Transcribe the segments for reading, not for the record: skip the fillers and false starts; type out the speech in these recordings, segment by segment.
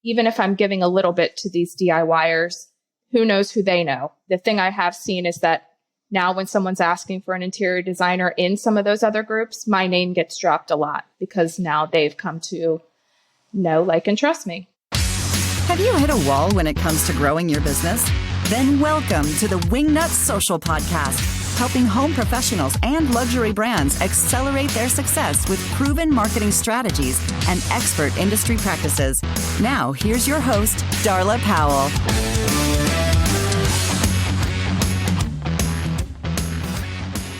even if I'm giving a little bit to these DIYers, who knows who they know? The thing I have seen is that now when someone's asking for an interior designer in some of those other groups, my name gets dropped a lot because now they've come to know, like, and trust me. Have you hit a wall when it comes to growing your business? Then welcome to the Wingnut Social podcast, helping home professionals and luxury brands accelerate their success with proven marketing strategies and expert industry practices. Now, here's your host, Darla Powell.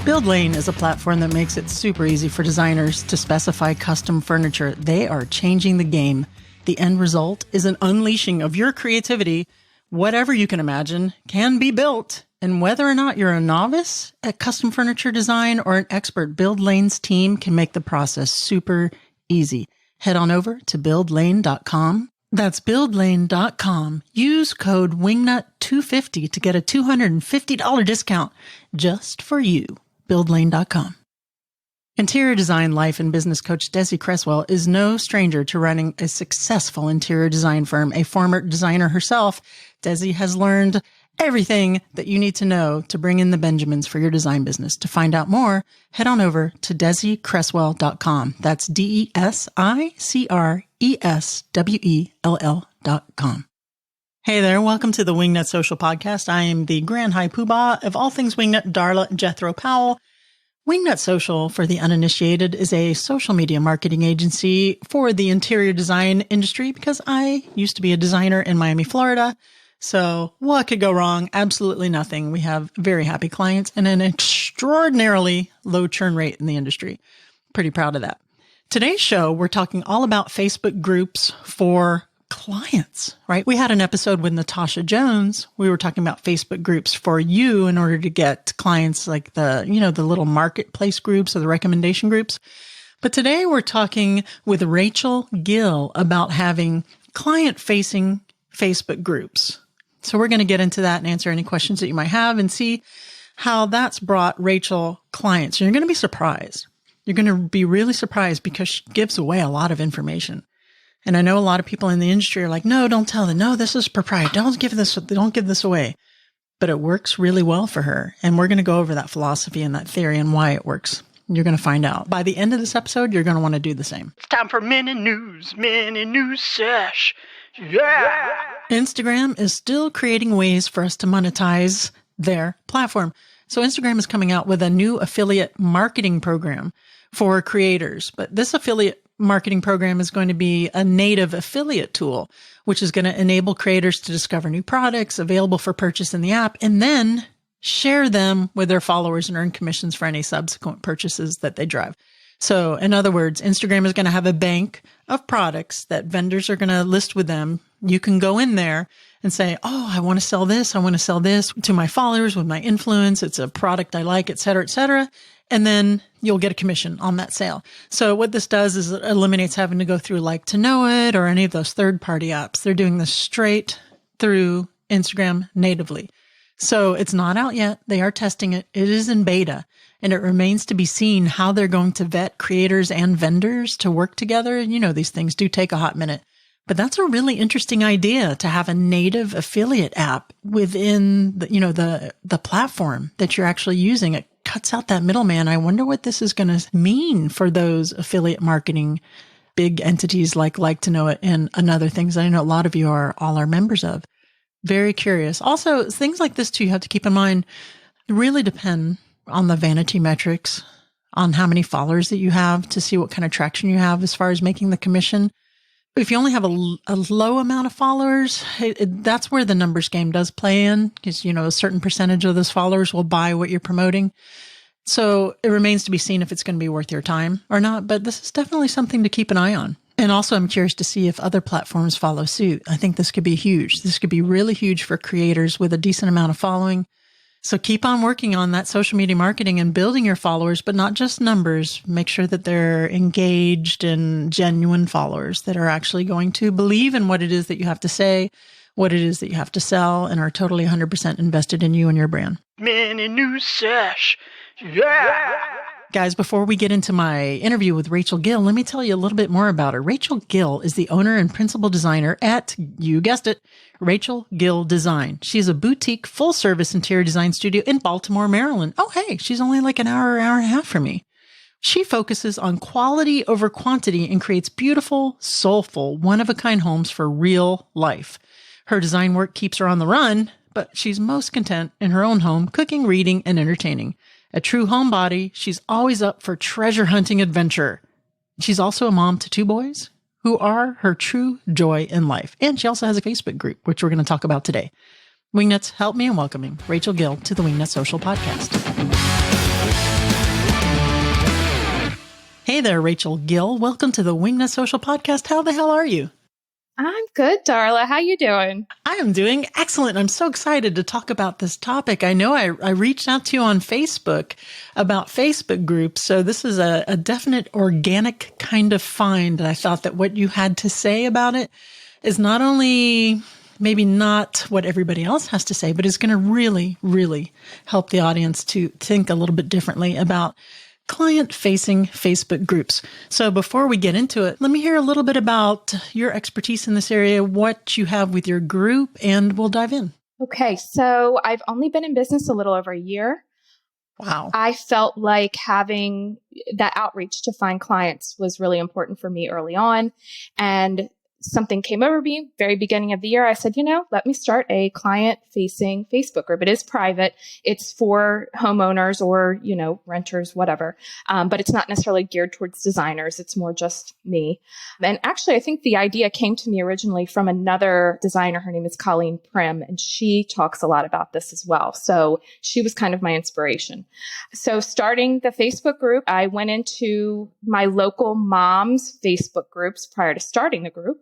BuildLane is a platform that makes it super easy for designers to specify custom furniture. They are changing the game. The end result is an unleashing of your creativity. Whatever you can imagine can be built. And whether or not you're a novice at custom furniture design or an expert, BuildLane's team can make the process super easy. Head on over to buildlane.com. That's buildlane.com. Use code WINGNUT250 to get a $250 discount just for you. Buildlane.com. Interior design life and business coach Desi Cresswell is no stranger to running a successful interior design firm. A former designer herself, Desi has learned everything that you need to know to bring in the Benjamins for your design business. To find out more, head on over to DesiCresswell.com. That's DesiCresswell.com. Hey there, welcome to the Wingnut Social Podcast. I am the Grand High Poobah of all things Wingnut, Darla, and Jethro Powell. Wingnut Social, for the uninitiated, is a social media marketing agency for the interior design industry because I used to be a designer in Miami, Florida. So what could go wrong? Absolutely nothing. We have very happy clients and an extraordinarily low churn rate in the industry. Pretty proud of that. Today's show, we're talking all about Facebook groups for clients, right? We had an episode with Natasha Jones. We were talking about Facebook groups for you in order to get clients like the little marketplace groups or the recommendation groups. But today we're talking with Rachel Gill about having client-facing Facebook groups. So we're going to get into that and answer any questions that you might have and see how that's brought Rachel clients. You're going to be surprised. You're going to be really surprised because she gives away a lot of information. And I know a lot of people in the industry are like, no, don't tell them. No, this is proprietary. Don't give this away. But it works really well for her. And we're going to go over that philosophy and that theory and why it works. You're going to find out. By the end of this episode, you're going to want to do the same. It's time for mini news sesh. Yeah. Instagram is still creating ways for us to monetize their platform. So Instagram is coming out with a new affiliate marketing program for creators. But this affiliate marketing program is going to be a native affiliate tool, which is going to enable creators to discover new products available for purchase in the app and then share them with their followers and earn commissions for any subsequent purchases that they drive. So in other words, Instagram is going to have a bank of products that vendors are going to list with them. You can go in there and say, oh, I want to sell this. I want to sell this to my followers with my influence. It's a product I like, et cetera, et cetera. And then you'll get a commission on that sale. So what this does is it eliminates having to go through Like to Know It or any of those third-party apps. They're doing this straight through Instagram natively. So it's not out yet. They are testing it. It is in beta, and it remains to be seen how they're going to vet creators and vendors to work together. You know, these things do take a hot minute, but that's a really interesting idea to have a native affiliate app within the platform that you're actually using. It cuts out that middleman. I wonder what this is going to mean for those affiliate marketing big entities like to Know It and other things that I know a lot of you are members of. Very curious. Also, things like this too, you have to keep in mind, really depend on the vanity metrics, on how many followers that you have to see what kind of traction you have as far as making the commission. If you only have a low amount of followers, that's where the numbers game does play in, because, a certain percentage of those followers will buy what you're promoting. So it remains to be seen if it's going to be worth your time or not, but this is definitely something to keep an eye on. And also, I'm curious to see if other platforms follow suit. I think this could be huge. This could be really huge for creators with a decent amount of following. So keep on working on that social media marketing and building your followers, but not just numbers. Make sure that they're engaged and genuine followers that are actually going to believe in what it is that you have to say, what it is that you have to sell, and are totally 100% invested in you and your brand. Mini news sesh. Yeah. Guys, before we get into my interview with Rachel Gill, let me tell you a little bit more about her. Rachel Gill is the owner and principal designer at, you guessed it, Rachel Gill Design. She's a boutique full-service interior design studio in Baltimore, Maryland. Oh, hey, she's only like an hour and a half from me. She focuses on quality over quantity and creates beautiful, soulful, one-of-a-kind homes for real life. Her design work keeps her on the run, but she's most content in her own home, cooking, reading, and entertaining. A true homebody, she's always up for treasure hunting adventure. She's also a mom to 2 boys who are her true joy in life. And she also has a Facebook group, which we're going to talk about today. Wingnuts, help me in welcoming Rachel Gill to the Wingnut Social podcast. Hey there, Rachel Gill. Welcome to the Wingnut Social podcast. How the hell are you? I'm good, Darla. How you doing? I am doing excellent. I'm so excited to talk about this topic. I know I reached out to you on Facebook about Facebook groups. So this is a definite organic kind of find. And I thought that what you had to say about it is not only maybe not what everybody else has to say, but is going to really, really help the audience to think a little bit differently about client-facing Facebook groups. So before we get into it, let me hear a little bit about your expertise in this area, what you have with your group, and we'll dive in. Okay, so I've only been in business a little over a year. Wow. I felt like having that outreach to find clients was really important for me early on. And something came over me very beginning of the year. I said, let me start a client-facing Facebook group. It is private. It's for homeowners or, renters, whatever. But it's not necessarily geared towards designers. It's more just me. And actually, I think the idea came to me originally from another designer. Her name is Colleen Prim, and she talks a lot about this as well. So she was kind of my inspiration. So starting the Facebook group, I went into my local moms' Facebook groups prior to starting the group,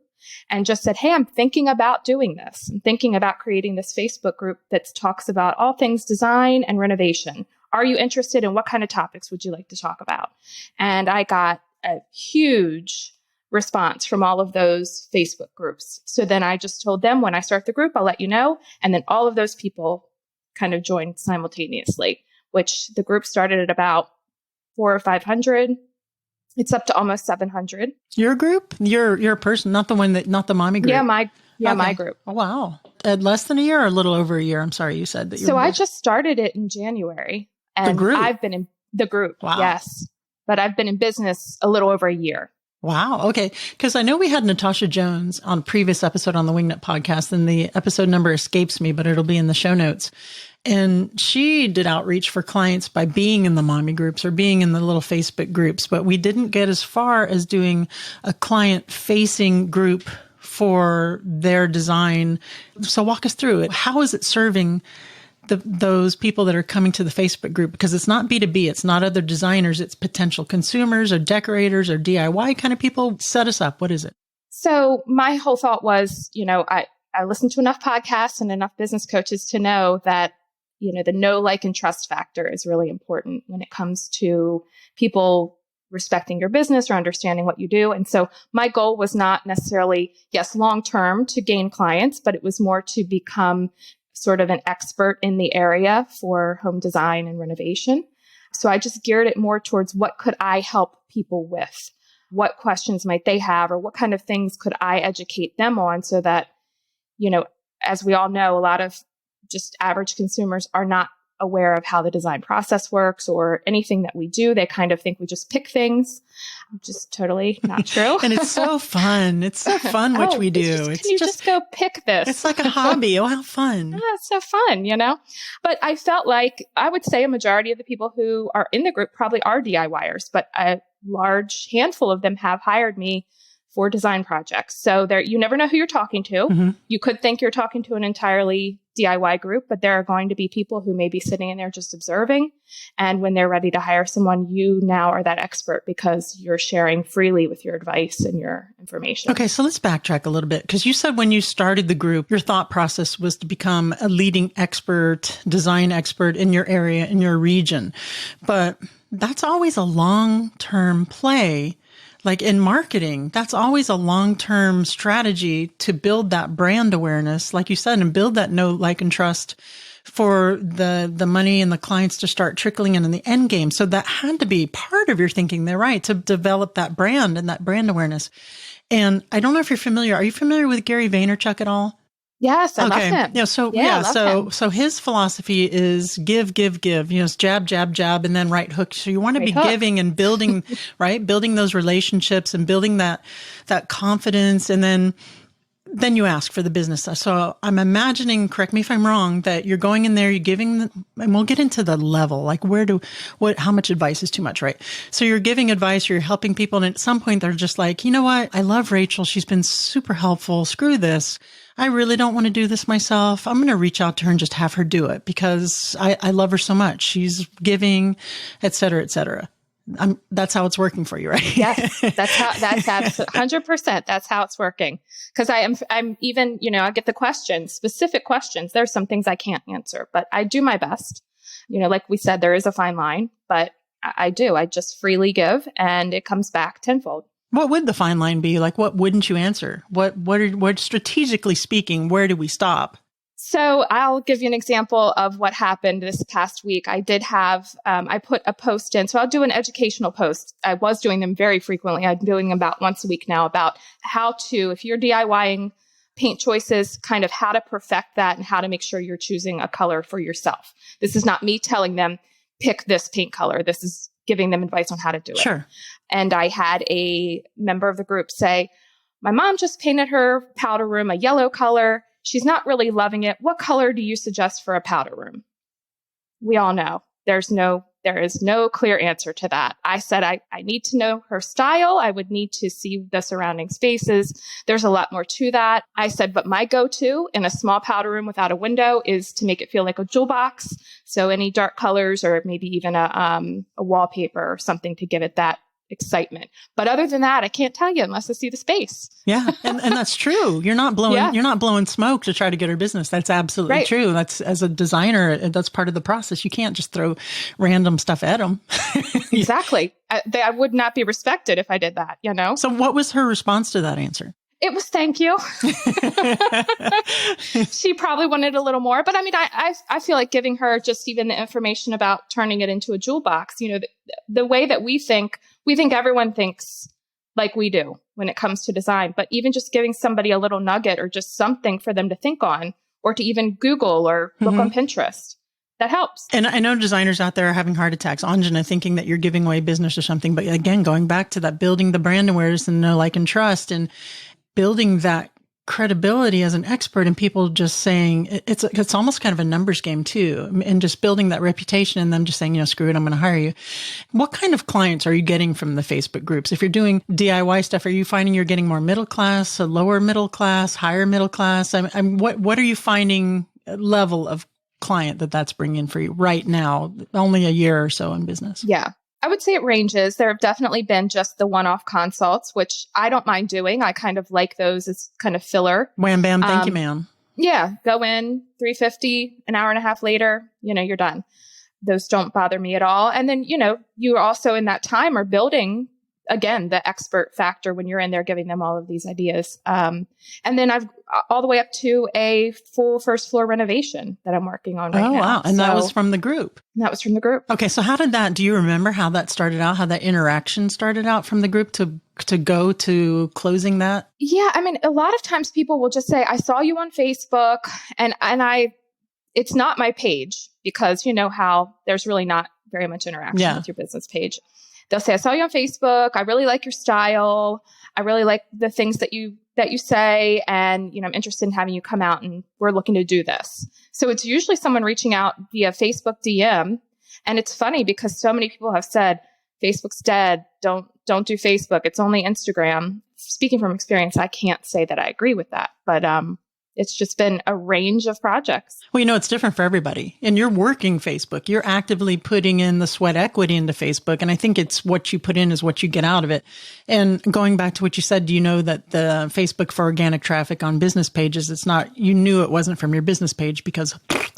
and just said, hey, I'm thinking about doing this. I'm thinking about creating this Facebook group that talks about all things design and renovation. Are you interested in what kind of topics would you like to talk about? And I got a huge response from all of those Facebook groups. So then I just told them, when I start the group, I'll let you know. And then all of those people kind of joined simultaneously, which the group started at about 400 or 500. It's up to almost 700. Your group? Your person, not the mommy group. Yeah, my group. Oh, wow. At less than a year or a little over a year? I'm sorry, you said that you I just started it in January. And the group? I've been in the group. Wow. Yes. But I've been in business a little over a year. Wow. Okay. Because I know we had Natasha Jones on a previous episode on the Wingnut podcast, and the episode number escapes me, but it'll be in the show notes. And she did outreach for clients by being in the mommy groups or being in the little Facebook groups, but we didn't get as far as doing a client-facing group for their design. So walk us through it. How is it serving those people that are coming to the Facebook group? Because it's not B2B. It's not other designers. It's potential consumers or decorators or DIY kind of people. Set us up. What is it? So my whole thought was, I listened to enough podcasts and enough business coaches to know that, the know, like, and trust factor is really important when it comes to people respecting your business or understanding what you do. And so my goal was not necessarily, yes, long-term to gain clients, but it was more to become sort of an expert in the area for home design and renovation. So I just geared it more towards what could I help people with? What questions might they have, or what kind of things could I educate them on so that, as we all know, a lot of just average consumers are not aware of how the design process works or anything that we do. They kind of think we just pick things, which is totally not true. And it's so fun. It's so fun what we do. Can you just go pick this? It's like a hobby. Oh, how fun. Yeah, it's so fun, But I felt like I would say a majority of the people who are in the group probably are DIYers, but a large handful of them have hired me for design projects. So you never know who you're talking to. Mm-hmm. You could think you're talking to an entirely DIY group, but there are going to be people who may be sitting in there just observing. And when they're ready to hire someone, you now are that expert because you're sharing freely with your advice and your information. Okay, so let's backtrack a little bit, because you said when you started the group, your thought process was to become a leading expert, design expert in your area, in your region. But that's always a long-term play. Like in marketing, that's always a long-term strategy to build that brand awareness, like you said, and build that know, like, and trust for the money and the clients to start trickling in the end game. So that had to be part of your thinking there, right? To develop that brand and that brand awareness. And I don't know if you're familiar. Are you familiar with Gary Vaynerchuk at all? Yes, I love him. So his philosophy is give, it's jab, jab, jab, and then right hook. So you want to be giving and building, right? Building those relationships and building that confidence. And then you ask for the business. So I'm imagining, correct me if I'm wrong, that you're going in there, you're giving, and we'll get into the level, like how much advice is too much, right? So you're giving advice, you're helping people. And at some point they're just like, you know what? I love Rachel. She's been super helpful. Screw this. I really don't want to do this myself. I'm going to reach out to her and just have her do it because I love her so much. She's giving, et cetera, et cetera. That's how it's working for you, right? Yes, that's 100%. That's how it's working. Because I'm even, I get the questions, specific questions. There's some things I can't answer, but I do my best. Like we said, there is a fine line, but I do. I just freely give and it comes back tenfold. What would the fine line be? Like, what wouldn't you answer? What strategically speaking, where do we stop? So I'll give you an example of what happened this past week. I did have, I put a post in. So I'll do an educational post. I was doing them very frequently. I'm doing them about once a week now about how to, if you're DIYing paint choices, kind of how to perfect that and how to make sure you're choosing a color for yourself. This is not me telling them, pick this paint color. This is giving them advice on how to do it. Sure. And I had a member of the group say, my mom just painted her powder room a yellow color. She's not really loving it. What color do you suggest for a powder room? We all know there is no clear answer to that. I said, I need to know her style. I would need to see the surrounding spaces. There's a lot more to that. I said, but my go-to in a small powder room without a window is to make it feel like a jewel box. So any dark colors or maybe even a wallpaper or something to give it that excitement. But other than that, I can't tell you unless I see the space. Yeah. And that's true. You're not blowing smoke to try to get her business. That's absolutely true. That's, as a designer, that's part of the process. You can't just throw random stuff at them. Exactly. I would not be respected if I did that, So what was her response to that answer? It was thank you. She probably wanted a little more, but I mean, I feel like giving her just even the information about turning it into a jewel box, the way that we think everyone thinks like we do when it comes to design, but even just giving somebody a little nugget or just something for them to think on or to even Google or look on Pinterest. That helps. And I know designers out there are having heart attacks, Anjana, thinking that you're giving away business or something. But again, going back to that, building the brand awareness and know, like, and trust, and building that credibility as an expert, and people just saying it's almost kind of a numbers game too, and just building that reputation and them just saying, screw it, I'm going to hire you. What kind of clients are you getting from the Facebook groups? If you're doing DIY stuff, are you finding you're getting more middle class, a lower middle class, higher middle class? What are you finding level of client that's bringing for you right now, only a year or so in business? Yeah. I would say it ranges. There have definitely been just the one-off consults, which I don't mind doing. I kind of like those as kind of filler. Wham, bam, thank you, ma'am. Yeah. Go in, $350, an hour and a half later, you're done. Those don't bother me at all. And then, you also in that time are building, again, the expert factor when you're in there giving them all of these ideas. And then I've all the way up to a full first floor renovation that I'm working on right now. Oh, wow. And that was from the group. That was from the group. Okay. So do you remember how that started out, how that interaction started out from the group to go to closing that? Yeah. I mean, a lot of times people will just say, I saw you on Facebook and it's not my page, because you know how there's really not very much interaction with your business page. They'll say, I saw you on Facebook. I really like your style. I really like the things that you say. And, I'm interested in having you come out and we're looking to do this. So it's usually someone reaching out via Facebook DM. And it's funny because so many people have said, Facebook's dead. Don't do Facebook. It's only Instagram. Speaking from experience, I can't say that I agree with that, but, it's just been a range of projects. Well, it's different for everybody. And you're working Facebook. You're actively putting in the sweat equity into Facebook. And I think it's what you put in is what you get out of it. And going back to what you said, do you know that the Facebook for organic traffic on business pages, you knew it wasn't from your business page because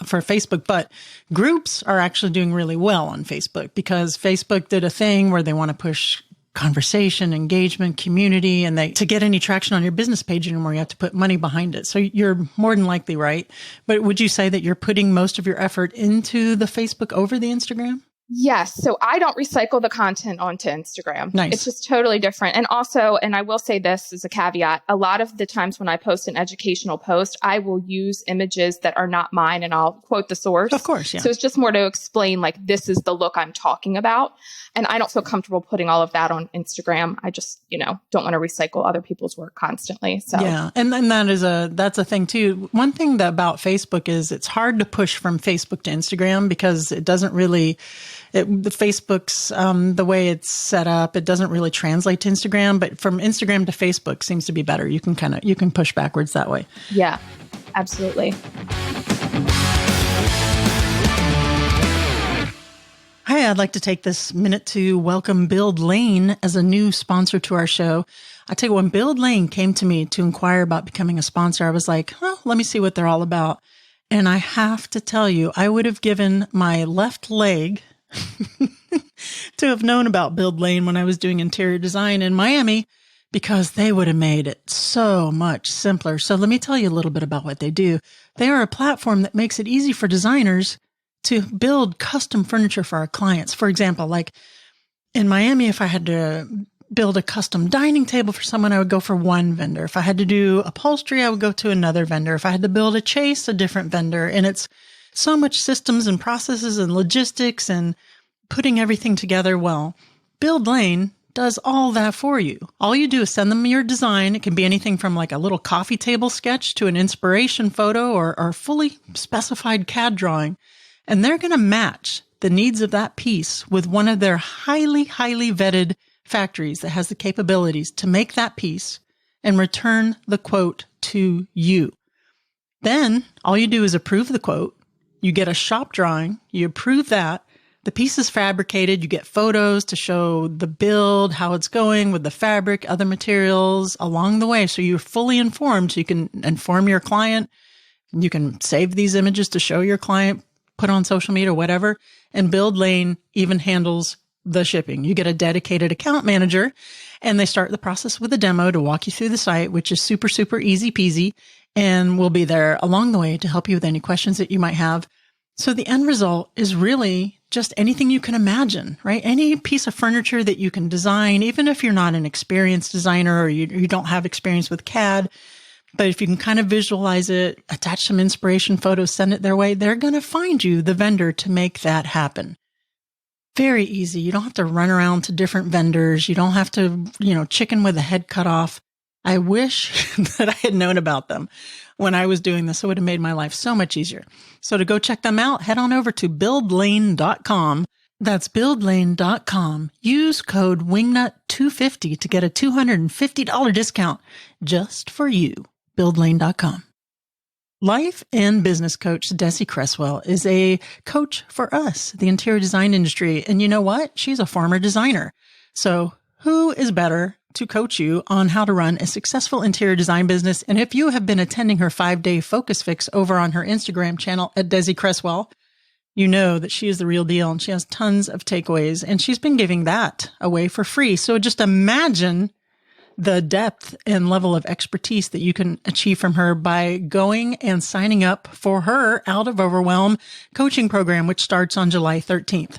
for Facebook, but groups are actually doing really well on Facebook because Facebook did a thing where they want to push conversation, engagement, community, and to get any traction on your business page anymore, you have to put money behind it. So you're more than likely right. But would you say that you're putting most of your effort into the Facebook over the Instagram? Yes. So I don't recycle the content onto Instagram. Nice. It's just totally different. And also, and I will say this as a caveat, a lot of the times when I post an educational post, I will use images that are not mine and I'll quote the source. Of course, yeah. So it's just more to explain, like, this is the look I'm talking about. And I don't feel comfortable putting all of that on Instagram. I just, don't want to recycle other people's work constantly. So yeah. And then that's a thing too. One thing about Facebook is it's hard to push from Facebook to Instagram because it doesn't really, the Facebook's, the way it's set up, it doesn't really translate to Instagram, but from Instagram to Facebook seems to be better. You can push backwards that way. Yeah, absolutely. Hi, I'd like to take this minute to welcome Build Lane as a new sponsor to our show. I tell you, when Build Lane came to me to inquire about becoming a sponsor, I was like, let me see what they're all about. And I have to tell you, I would have given my left leg to have known about Build Lane when I was doing interior design in Miami, because they would have made it so much simpler. So let me tell you a little bit about what they do. They are a platform that makes it easy for designers to build custom furniture for our clients. For example, like in Miami, if I had to build a custom dining table for someone, I would go for one vendor. If I had to do upholstery, I would go to another vendor. If I had to build a chase, a different vendor. And it's so much systems and processes and logistics and putting everything together. Well, Build Lane does all that for you. All you do is send them your design. It can be anything from like a little coffee table sketch to an inspiration photo or a fully specified CAD drawing. And they're going to match the needs of that piece with one of their highly, highly vetted factories that has the capabilities to make that piece and return the quote to you. Then all you do is approve the quote. You get a shop drawing. You approve that. The piece is fabricated. You get photos to show the build, how it's going with the fabric, other materials along the way. So you're fully informed. So you can inform your client. You can save these images to show your client, put on social media, whatever. And Build Lane even handles the shipping. You get a dedicated account manager, and they start the process with a demo to walk you through the site, which is super, super easy peasy. And we'll be there along the way to help you with any questions that you might have. So the end result is really just anything you can imagine, right? Any piece of furniture that you can design, even if you're not an experienced designer or you don't have experience with CAD. But if you can kind of visualize it, attach some inspiration photos, send it their way, they're going to find you the vendor to make that happen. Very easy. You don't have to run around to different vendors. You don't have to, chicken with a head cut off. I wish that I had known about them when I was doing this. It would have made my life so much easier. So to go check them out, head on over to buildlane.com. That's buildlane.com. Use code WINGNUT250 to get a $250 discount just for you. Buildlane.com. Life and business coach Desi Cresswell is a coach for us, the interior design industry. And you know what? She's a former designer. So who is better to coach you on how to run a successful interior design business? And if you have been attending her 5-day focus fix over on her Instagram channel at Desi Cresswell, you know that she is the real deal and she has tons of takeaways, and she's been giving that away for free. So just imagine the depth and level of expertise that you can achieve from her by going and signing up for her Out of Overwhelm coaching program, which starts on July 13th.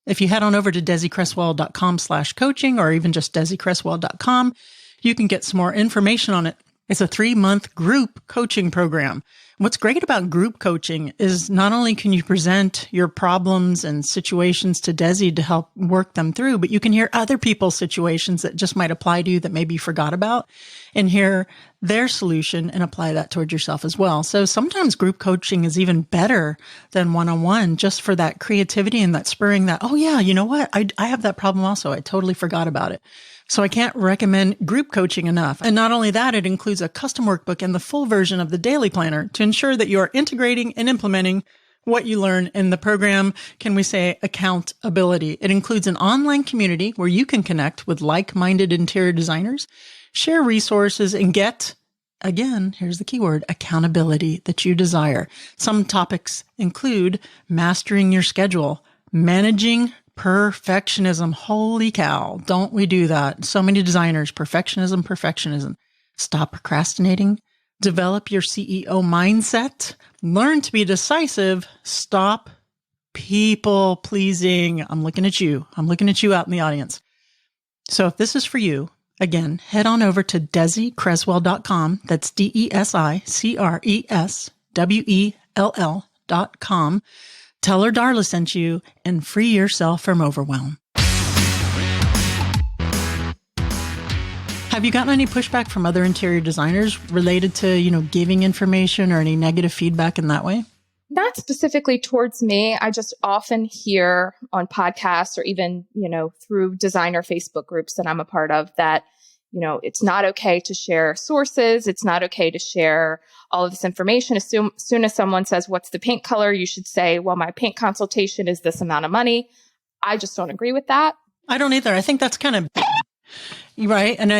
If you head on over to DesiCresswell.com/coaching or even just DesiCresswell.com, you can get some more information on it. It's a 3-month group coaching program. What's great about group coaching is not only can you present your problems and situations to Desi to help work them through, but you can hear other people's situations that just might apply to you that maybe you forgot about and hear their solution and apply that towards yourself as well. So sometimes group coaching is even better than one-on-one, just for that creativity and that spurring that, oh yeah, you know what? I have that problem also. I totally forgot about it. So I can't recommend group coaching enough. And not only that, it includes a custom workbook and the full version of the daily planner to ensure that you are integrating and implementing what you learn in the program. Can we say accountability? It includes an online community where you can connect with like-minded interior designers, share resources, and get, again, here's the keyword, accountability that you desire. Some topics include mastering your schedule, managing Perfectionism. Holy cow. Don't we do that? So many designers, perfectionism. Stop procrastinating. Develop your CEO mindset. Learn to be decisive. Stop people pleasing. I'm looking at you. I'm looking at you out in the audience. So if this is for you, again, head on over to DesiCreswell.com. That's DesiCreswell.com. Tell her Darla sent you and free yourself from overwhelm. Have you gotten any pushback from other interior designers related to, giving information or any negative feedback in that way? Not specifically towards me. I just often hear on podcasts or even, through designer Facebook groups that I'm a part of that, it's not okay to share sources. It's not okay to share all of this information. As soon as someone says, what's the paint color? You should say, well, my paint consultation is this amount of money. I just don't agree with that. I don't either. I think that's kind of right. And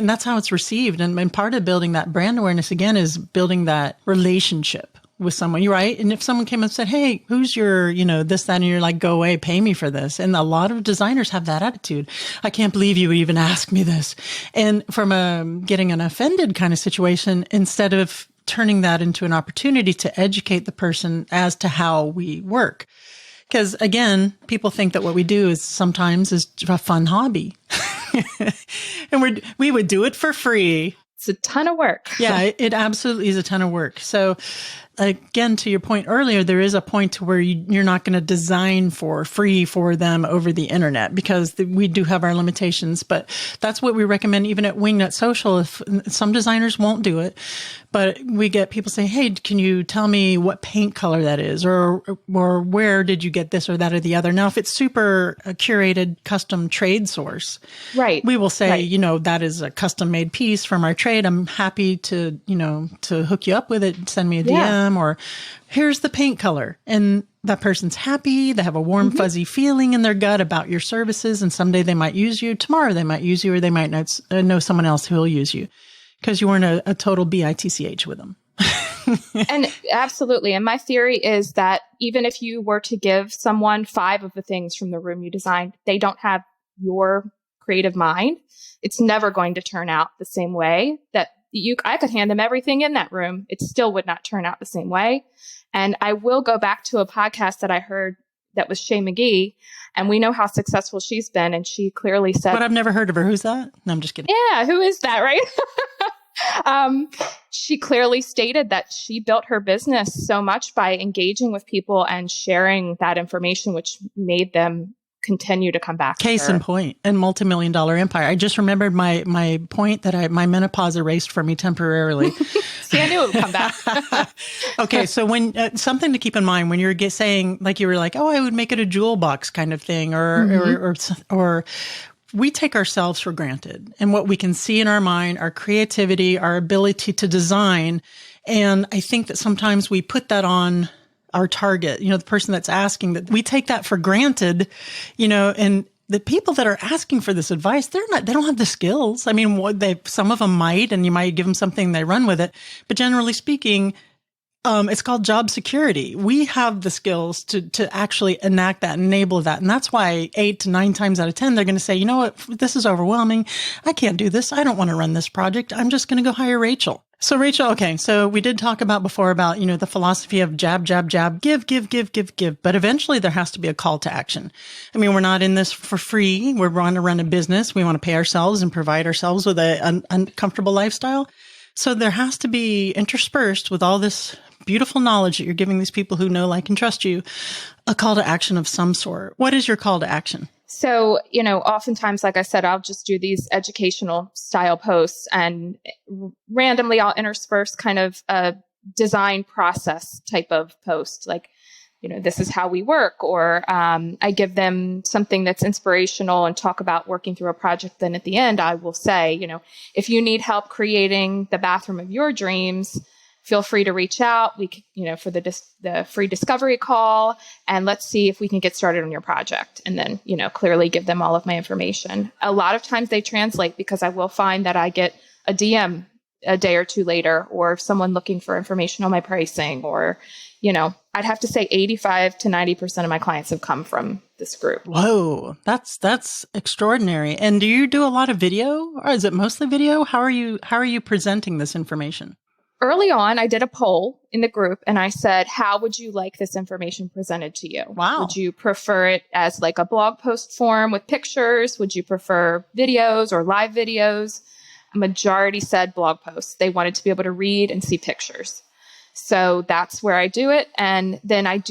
that's how it's received. And part of building that brand awareness, again, is building that relationship with someone. You're right. And if someone came and said, hey, who's your, this, that, and you're like, go away, pay me for this. And a lot of designers have that attitude. I can't believe you would even ask me this. And from getting an offended kind of situation, instead of turning that into an opportunity to educate the person as to how we work. Because again, people think that what we do is sometimes a fun hobby. And we would do it for free. It's a ton of work. Yeah, it absolutely is a ton of work. So again, to your point earlier, there is a point to where you're not going to design for free for them over the internet because we do have our limitations. But that's what we recommend even at Wingnut Social. If some designers won't do it, but we get people saying, hey, can you tell me what paint color that is? Or where did you get this or that or the other? Now, if it's super curated custom trade source, right, we will say, right. That is a custom made piece from our trade. I'm happy to, to hook you up with it. Send me a DM. Or here's the paint color. And that person's happy. They have a warm, fuzzy feeling in their gut about your services. And someday they might use you. Tomorrow they might use you, or they might not know someone else who will use you because you weren't a total bitch with them. And absolutely. And my theory is that even if you were to give someone 5 of the things from the room you designed, they don't have your creative mind. It's never going to turn out the same way that I could hand them everything in that room. It still would not turn out the same way. And I will go back to a podcast that I heard that was Shay McGee, and we know how successful she's been. And she clearly said, but I've never heard of her. Who's that? No, I'm just kidding. Yeah. Who is that? Right. She clearly stated that she built her business so much by engaging with people and sharing that information, which made them continue to come back. Case in point, and multi-million-dollar empire. I just remembered my point that my menopause erased for me temporarily. See, I knew it would come back. Okay, so when something to keep in mind when you're saying, like you were like, oh, I would make it a jewel box kind of thing, or we take ourselves for granted and what we can see in our mind, our creativity, our ability to design, and I think that sometimes we put that on our target, the person that's asking, that we take that for granted, and the people that are asking for this advice, they don't have the skills. I mean, some of them might, and you might give them something, they run with it. But generally speaking, it's called job security. We have the skills to actually enact that, enable that. And that's why 8 to 9 times out of 10, they're going to say, you know what, this is overwhelming. I can't do this. I don't want to run this project. I'm just going to go hire Rachel. So Rachel, okay, so we did talk before about, the philosophy of jab, jab, jab, give. But eventually there has to be a call to action. I mean, we're not in this for free. We're trying to run a business. We want to pay ourselves and provide ourselves with an uncomfortable lifestyle. So there has to be interspersed with all this beautiful knowledge that you're giving these people who know, like, and trust you, a call to action of some sort. What is your call to action? So, oftentimes, like I said, I'll just do these educational style posts and randomly I'll intersperse kind of a design process type of post. Like, this is how we work, or I give them something that's inspirational and talk about working through a project. Then at the end, I will say, if you need help creating the bathroom of your dreams, feel free to reach out. We, for the free discovery call, and let's see if we can get started on your project. And then, clearly give them all of my information. A lot of times they translate, because I will find that I get a DM a day or two later, or someone looking for information on my pricing, or, I'd have to say 85 to 90% of my clients have come from this group. Whoa, that's extraordinary. And do you do a lot of video, or is it mostly video? How are you presenting this information? Early on, I did a poll in the group and I said, how would you like this information presented to you? Wow. Would you prefer it as like a blog post form with pictures? Would you prefer videos or live videos? A majority said blog posts. They wanted to be able to read and see pictures. So that's where I do it. And then I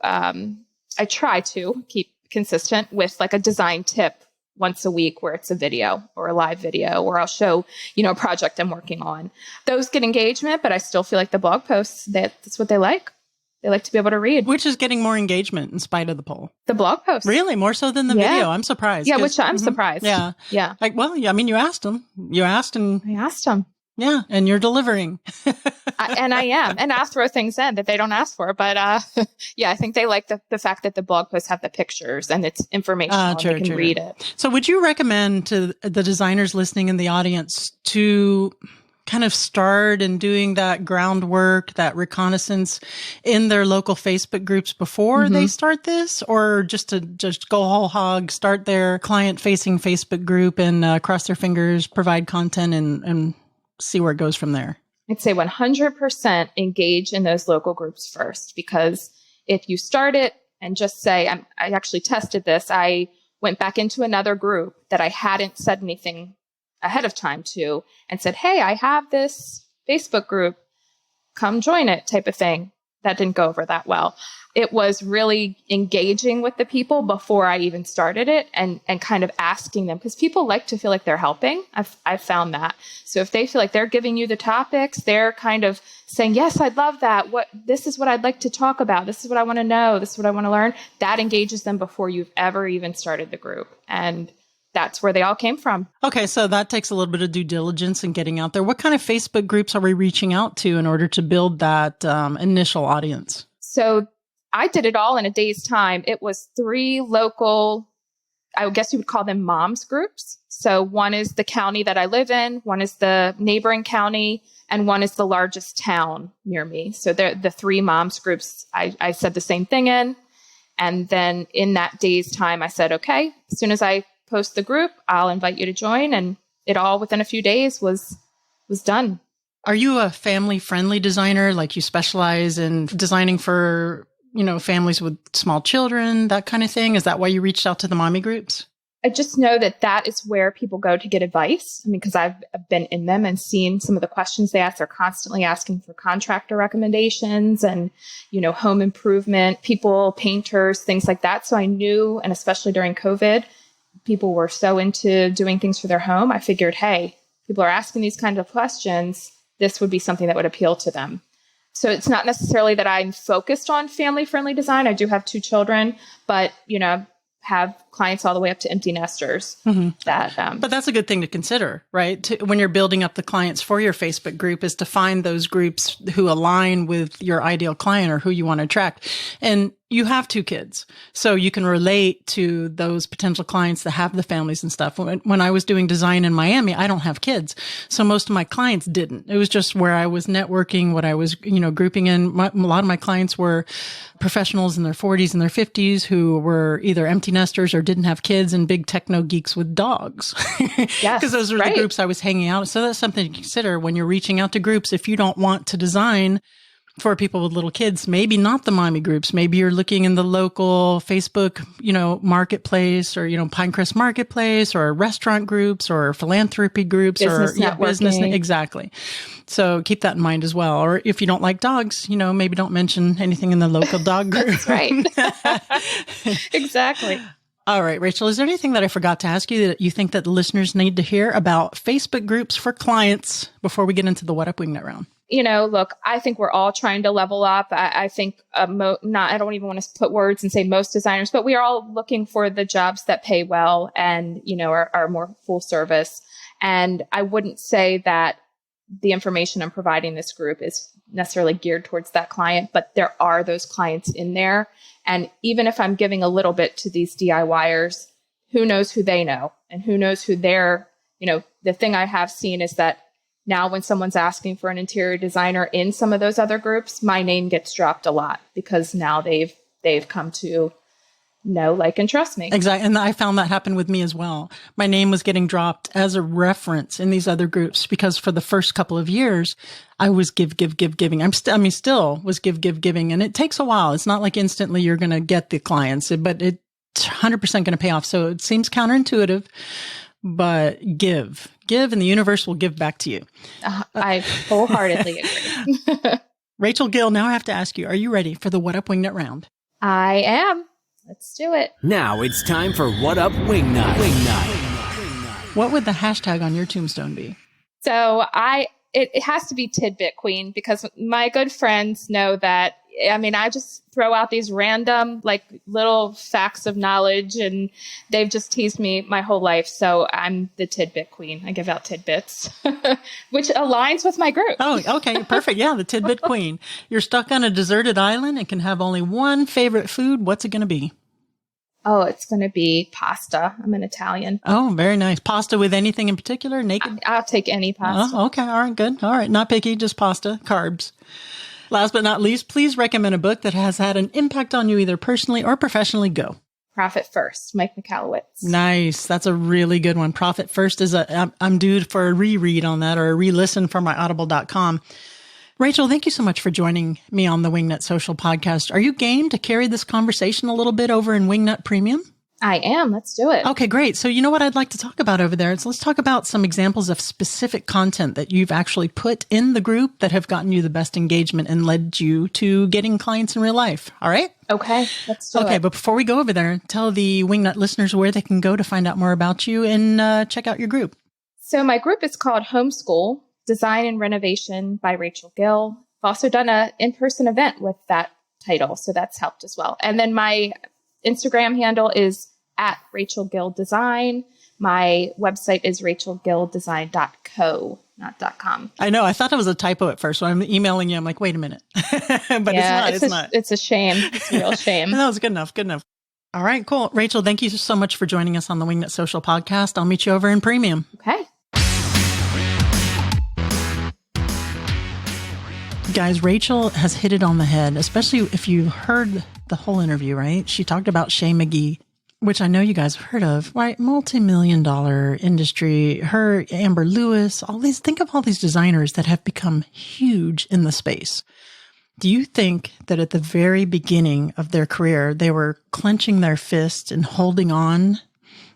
I try to keep consistent with like a design tip once a week where it's a video or a live video, or I'll show, a project I'm working on. Those get engagement, but I still feel like the blog posts, that's what they like. They like to be able to read. Which is getting more engagement in spite of the poll. The blog posts. Really? More so than the video? I'm surprised. Yeah, which I'm surprised. Yeah. Yeah. Like, well, I mean, you asked them. I asked them. Yeah, and you're delivering. And I am. And I'll throw things in that they don't ask for. But yeah, I think they like the fact that the blog posts have the pictures and it's informational. They can read it. So would you recommend to the designers listening in the audience to kind of start and doing that groundwork, that reconnaissance in their local Facebook groups before they start this, or just go whole hog, start their client-facing Facebook group and cross their fingers, provide content and see where it goes from there? I'd say 100% engage in those local groups first, because if you start it and just say, I actually tested this. I went back into another group that I hadn't said anything ahead of time to and said, hey, I have this Facebook group, come join it type of thing. That didn't go over that well. It was really engaging with the people before I even started it and kind of asking them, because people like to feel like they're helping. I've found that. So if they feel like they're giving you the topics, they're kind of saying, yes, I'd love that. This is what I'd like to talk about. This is what I want to know. This is what I want to learn. That engages them before you've ever even started the group. And that's where they all came from. Okay, so that takes a little bit of due diligence and getting out there. What kind of Facebook groups are we reaching out to in order to build that initial audience? So I did it all in a day's time. It was 3 local, I guess you would call them moms groups. So one is the county that I live in, one is the neighboring county, and one is the largest town near me. So they're the 3 moms groups. I said the same thing in. And then in that day's time, I said, okay, as soon as I post the group, I'll invite you to join. And it all within a few days was done. Are you a family-friendly designer? Like you specialize in designing for, families with small children, that kind of thing? Is that why you reached out to the mommy groups? I just know that is where people go to get advice. I mean, because I've been in them and seen some of the questions they ask. They're constantly asking for contractor recommendations and, home improvement, people, painters, things like that. So I knew, and especially during COVID, people were so into doing things for their home. I figured, hey, people are asking these kinds of questions. This would be something that would appeal to them. So it's not necessarily that I'm focused on family-friendly design. I do have 2 children, but, have clients all the way up to empty nesters. But that's a good thing to consider, right? When you're building up the clients for your Facebook group, is to find those groups who align with your ideal client or who you want to attract. And you have 2 kids, so you can relate to those potential clients that have the families and stuff. When I was doing design in Miami, I don't have kids, so most of my clients didn't. It was just where I was networking, what I was, grouping in. A lot of my clients were professionals in their 40s and their 50s who were either empty nesters or didn't have kids, and big techno geeks with dogs. Yes, because those were the groups I was hanging out. So that's something to consider when you're reaching out to groups. If you don't want to design for people with little kids, maybe not the mommy groups. Maybe you're looking in the local Facebook, marketplace, or, Pinecrest Marketplace, or restaurant groups, or philanthropy groups, business or business. Exactly. So keep that in mind as well. Or if you don't like dogs, maybe don't mention anything in the local dog group. That's right. Exactly. All right, Rachel, is there anything that I forgot to ask you that you think that the listeners need to hear about Facebook groups for clients before we get into the What Up Wingnut round? Look, I think we're all trying to level up. I think I don't even want to put words and say most designers, but we are all looking for the jobs that pay well and, are more full service. And I wouldn't say that the information I'm providing this group is necessarily geared towards that client, but there are those clients in there. And even if I'm giving a little bit to these DIYers, who knows who they know and who knows who they're, the thing I have seen is that now when someone's asking for an interior designer in some of those other groups, my name gets dropped a lot because now they've come to know, like, and trust me. Exactly. And I found that happened with me as well. My name was getting dropped as a reference in these other groups because for the first couple of years, I was giving. Still was giving. And it takes a while. It's not like instantly you're going to get the clients, but it's 100% going to pay off. So it seems counterintuitive, but give, and the universe will give back to you. I wholeheartedly agree. Rachel Gill, now I have to ask you, are you ready for the What Up Wingnut round? I am. Let's do it. Now it's time for What Up Wingnut. What would the hashtag on your tombstone be? So it has to be Tidbit Queen, because my good friends know that, I just throw out these random, like, little facts of knowledge, and they've just teased me my whole life. So I'm the Tidbit Queen. I give out tidbits, which aligns with my group. Oh, okay. Perfect. Yeah, the Tidbit Queen. You're stuck on a deserted island and can have only one favorite food. What's it going to be? Oh, it's going to be pasta. I'm an Italian. Oh, very nice. Pasta with anything in particular? Naked? I'll take any pasta. Oh, okay. All right. Good. All right. Not picky, just pasta, carbs. Last but not least, please recommend a book that has had an impact on you either personally or professionally. Go. Profit First, Mike Michalowicz. Nice. That's a really good one. Profit First is I'm due for a reread on that, or a re-listen from my audible.com. Rachel, thank you so much for joining me on the Wingnut Social podcast. Are you game to carry this conversation a little bit over in Wingnut Premium? I am. Let's do it. Okay, great. So you know what I'd like to talk about over there? Let's talk about some examples of specific content that you've actually put in the group that have gotten you the best engagement and led you to getting clients in real life. All right? Okay, let's do it. Okay, but before we go over there, tell the Wingnut listeners where they can go to find out more about you and check out your group. So my group is called Homeschool Design and Renovation by Rachel Gill. I've also done an in-person event with that title, so that's helped as well. And then my Instagram handle is at Rachel Gill Design. My website is rachelgilldesign.co, not .com. I know. I thought it was a typo at first. When I'm emailing you, I'm like, wait a minute. But yeah, it's not. It's a shame. It's a real shame. No, it's good enough. Good enough. All right, cool. Rachel, thank you so much for joining us on the Wingnut Social podcast. I'll meet you over in Premium. Okay. Guys, Rachel has hit it on the head, especially if you heard the whole interview, right? She talked about Shay McGee, which I know you guys have heard of, right? Multi-million-dollar industry, her, Amber Lewis, think of all these designers that have become huge in the space. Do you think that at the very beginning of their career, they were clenching their fists and holding on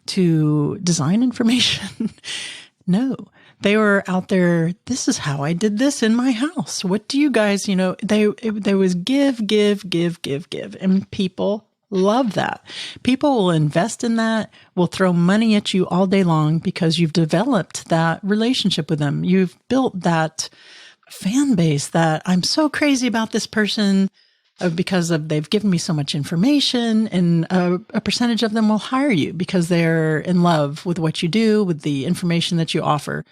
to design information? No. They were out there, this is how I did this in my house. What do you guys, there was give. And people love that. People will invest in that, will throw money at you all day long because you've developed that relationship with them. You've built that fan base that I'm so crazy about this person because they've given me so much information, and a percentage of them will hire you because they're in love with what you do, with the information that you offer.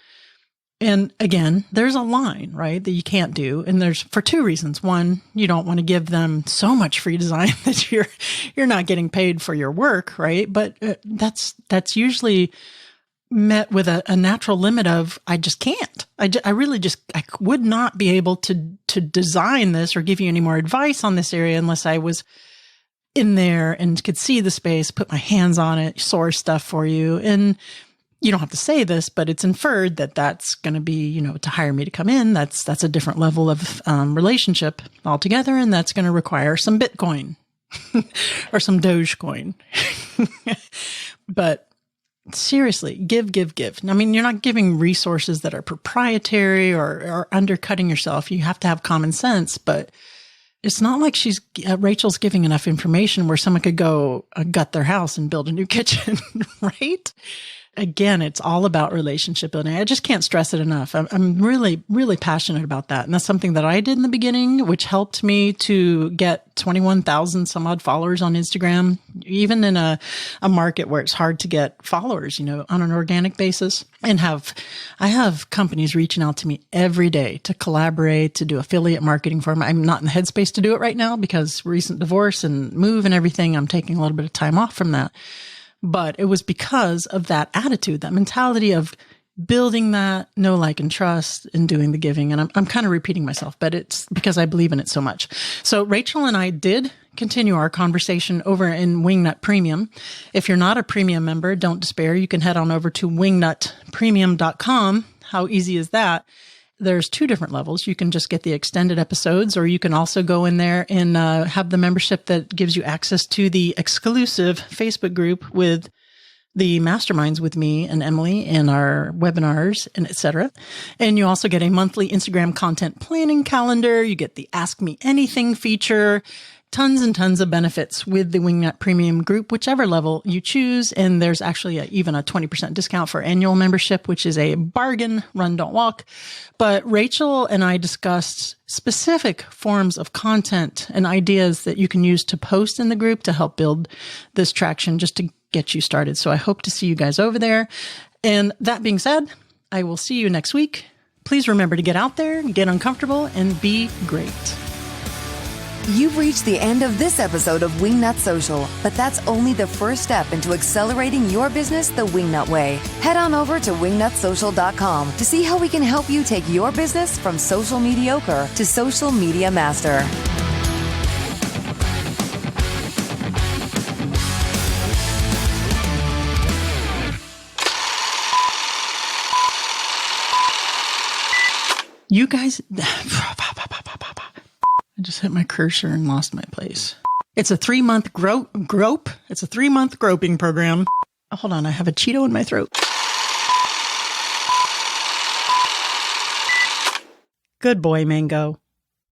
And again, there's a line, right, that you can't do. And there's for two reasons. One, you don't want to give them so much free design that you're not getting paid for your work, right? But that's usually met with a natural limit of, I just can't. I would not be able to design this or give you any more advice on this area unless I was in there and could see the space, put my hands on it, source stuff for you. And you don't have to say this, but it's inferred that that's going to be, to hire me to come in. That's a different level of relationship altogether. And that's going to require some Bitcoin or some Dogecoin. But seriously, give. I mean, you're not giving resources that are proprietary or undercutting yourself. You have to have common sense, but it's not like Rachel's giving enough information where someone could go gut their house and build a new kitchen, right? Again, it's all about relationship building. I just can't stress it enough. I'm really, really passionate about that. And that's something that I did in the beginning, which helped me to get 21,000 some odd followers on Instagram, even in a market where it's hard to get followers, on an organic basis. And I have companies reaching out to me every day to collaborate, to do affiliate marketing for them. I'm not in the headspace to do it right now because recent divorce and move and everything. I'm taking a little bit of time off from that. But it was because of that attitude, that mentality of building that know, like, and trust and doing the giving. And I'm kind of repeating myself, but it's because I believe in it so much. So Rachel and I did continue our conversation over in Wingnut Premium. If you're not a premium member, don't despair. You can head on over to wingnutpremium.com. How easy is that? There's 2 different levels. You can just get the extended episodes, or you can also go in there and have the membership that gives you access to the exclusive Facebook group with the masterminds with me and Emily and our webinars and etc. And you also get a monthly Instagram content planning calendar. You get the Ask Me Anything feature, tons and tons of benefits with the Wingnut Premium group, whichever level you choose. And there's actually even a 20% discount for annual membership, which is a bargain. Run, don't walk. But Rachel and I discussed specific forms of content and ideas that you can use to post in the group to help build this traction, just to get you started. So I hope to see you guys over there. And that being said, I will see you next week. Please remember to get out there, get uncomfortable, and be great. You've reached the end of this episode of Wingnut Social, but that's only the first step into accelerating your business the Wingnut way. Head on over to wingnutsocial.com to see how we can help you take your business from social mediocre to social media master. You guys, I just hit my cursor and lost my place. It's a 3-month grope. It's a 3-month groping program. Oh, hold on. I have a Cheeto in my throat. Good boy, Mango.